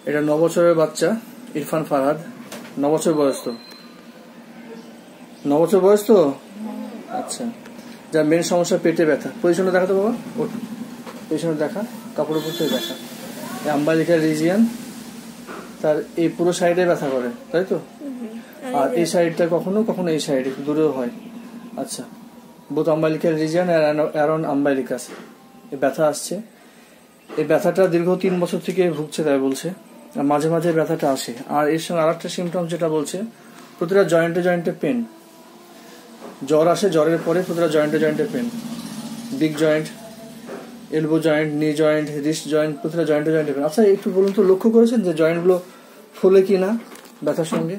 এটা 9 বছরের বাচ্চা ইরফান ফারহাদ, 9 বছর বয়স তো। 9 বছর বয়স তো, আচ্ছা। যার মেন সমস্যা পেটে ব্যথা। পজিশনে দেখাতো বাবা, ওঠ, পজিশনে দেখা, কাপড়ের উপর থেকে দেখা। আম্বালিকার রিজিয়ান, তার এই পুরো সাইডে ব্যথা করে, তাই তো? আর এই সাইডটা কখনো কখনো এই সাইডে দূরেও হয়। আচ্ছা, বোথ আম্বালিকার রিজিয়ান আর অ্যারাউন্ড আম্বালিকাস এই ব্যথা আসছে। এই ব্যথাটা দীর্ঘ 3 বছর থেকে ভুগছে, তাই বলছে। আর মাঝে মাঝে ব্যথাটা আসে। আর এর সঙ্গে আর একটা সিমটম যেটা বলছে, প্রতিটা জয়েন্টে জয়েন্টে পেন। জ্বর আসে, জ্বরের পরে প্রতিটা জয়েন্টে জয়েন্টে pain. Big joint, elbow joint, knee joint, wrist joint, প্রতিটা জয়েন্টে জয়েন্টে পেন। আচ্ছা, একটু বলুন তো, লক্ষ্য করেছেন যে জয়েন্টগুলো ফোলে কি না ব্যথার সঙ্গে?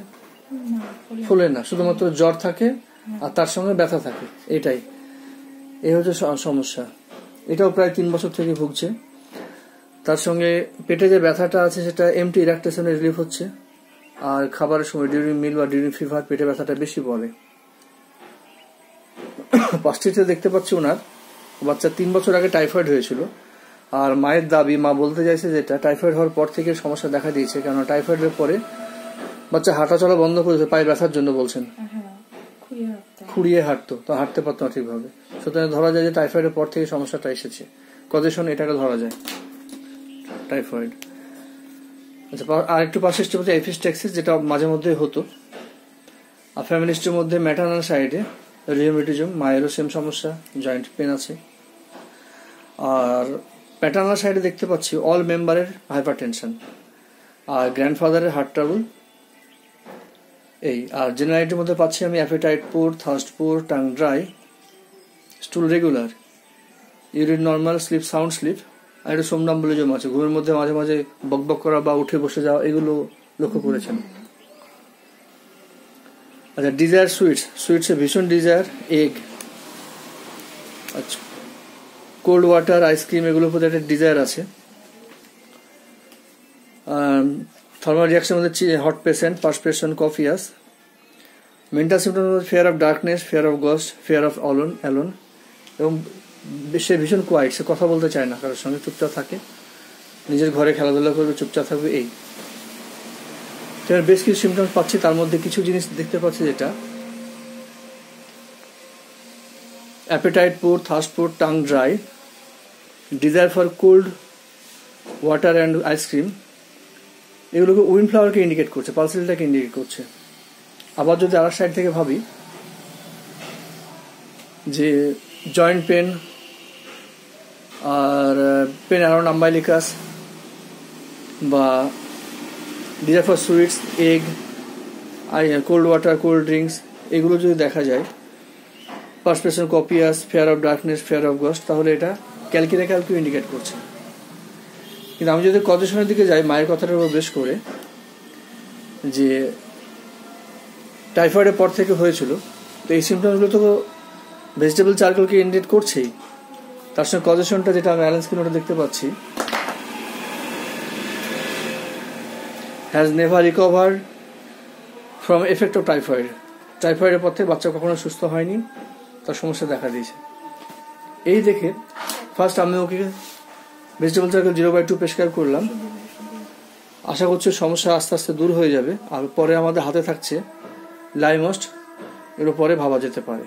ফোলে না, শুধুমাত্র জ্বর থাকে আর তার সঙ্গে ব্যথা থাকে, এটাই। এই হচ্ছে সমস্যা। এটাও প্রায় 3 বছর থেকে ভুগছে। তার সঙ্গে পেটে যে ব্যথাটা আছে সেটা এমটি ইরাকটেশনে রিলিফ হচ্ছে। আর খাবারের সময় ডিউরিং মিল বা ডিউরিং ফিভার পেটে ব্যথাটা বেশি পড়ে। পাঁচটিতে দেখতে পাচ্ছি ওনার বাচ্চা 3 বছর আগে টাইফয়েড হয়েছিল। আর মায়ের দাবি, মা বলতে চাইছে যেটা, টাইফয়েড হওয়ার পর থেকে সমস্যা দেখা দিয়েছে। কারণ টাইফয়েডের পরে বাচ্চা হাঁটা চলা বন্ধ করেছে পায়ে ব্যথার জন্য বলছেন। খুঁড়িয়ে হাঁটতো, তো হাঁটতে পারতো না ঠিকভাবে। সুতরাং ধরা যায় যে টাইফয়েডের পর থেকে সমস্যাটা এসেছে। কজেশন এটাকে ধরা যায় টাইফয়েড। আচ্ছা, আর একটু পাশে হচ্ছে এপিস্টেক্সিস, যেটা মাঝে মধ্যে হতো। আর ফ্যামিলিস্টের মধ্যে ম্যাটার্নাল সাইডে রিউমেটিজম, মায়েরও সেম সমস্যা, জয়েন্ট পেন আছে। আর প্যাটার্নাল সাইডে দেখতে পাচ্ছি অল মেম্বারের হাইপারটেনশন, আর গ্র্যান্ডফাদারের হার্ট ট্রাবল, এই। আর জেনারেলিটির মধ্যে পাচ্ছি আমি appetite poor, thirst poor, tongue dry, stool regular, urine normal, sleep sound sleep, আর একটু সোমনাম্বুলিজম আছে, ঘুমের মধ্যে মাঝে মাঝে বকবক করা বা উঠে বসে যাওয়া, এগুলো লক্ষ্য করেছেন। আচ্ছা, ডিজায়ার সুইটসে ভীষণ ডিজায়ার, এগ, আচ্ছা, কোল্ড ওয়াটার, আইসক্রিম, এগুলোর প্রতি একটা ডিজায়ার আছে। থার্মাল রিয়াকশনের মধ্যে hot patient, perspiration, copious. Mental symptom fear of darkness, fear of ghost, fear of alone, এবং সে ভীষণ কোয়াইট, সে কথা বলতে চায় না কারোর সঙ্গে, চুপচাপ থাকে, নিজের ঘরে খেলাধুলা করবে, চুপচাপ থাকবে, এই। বেশ কিছু সিমটমস পাচ্ছি। তার মধ্যে কিছু জিনিস দেখতে পাচ্ছি যেটা appetite poor, thirst poor, tongue dry, desire for cold water and ice cream, এগুলোকে উইন্ড ফ্লাওয়ারকে ইন্ডিকেট করছে, পালসিলটাকে ইন্ডিকেট করছে। আবার যদি আর সাইড থেকে ভাবি যে জয়েন্ট পেন আর পেন অ্যারাউন্ড আম্বাইলিকাস বা desire for sweets, egg, cold water, cold drinks, এগুলো যদি দেখা যায়, perspiration, কপিয়াস, fear of darkness, fear of গস্ট, তাহলে এটা ক্যালকিউ ইন্ডিকেট করছে। কিন্তু আমি যদি কজেশনের দিকে যাই, মায়ের কথাটার উপর বেশ করে, যে টাইফয়েডের পর থেকে হয়েছিল, তো এই সিমটমসগুলো তো ভেজিটেবল চার্কোলকে ইন্ডিকেট করছেই। তার সঙ্গে কজেশনটা যেটা আমি অ্যালেন স্কিনোটা দেখতে পাচ্ছি, has never recover from effect of typhoid. টাইফয়েডের পর থেকে বাচ্চা কখনো সুস্থ হয়নি, তার সমস্যা দেখা দিয়েছে। এই দেখে ফার্স্ট আমি ওকে ভেজিটেবল চার্কোল 0/2 প্রেসক্রাইব করলাম। আশা করছি সমস্যা আস্তে আস্তে দূর হয়ে যাবে। আর পরে আমাদের হাতে থাকছে লাইমস্ট, এর পরে ভাবা যেতে পারে।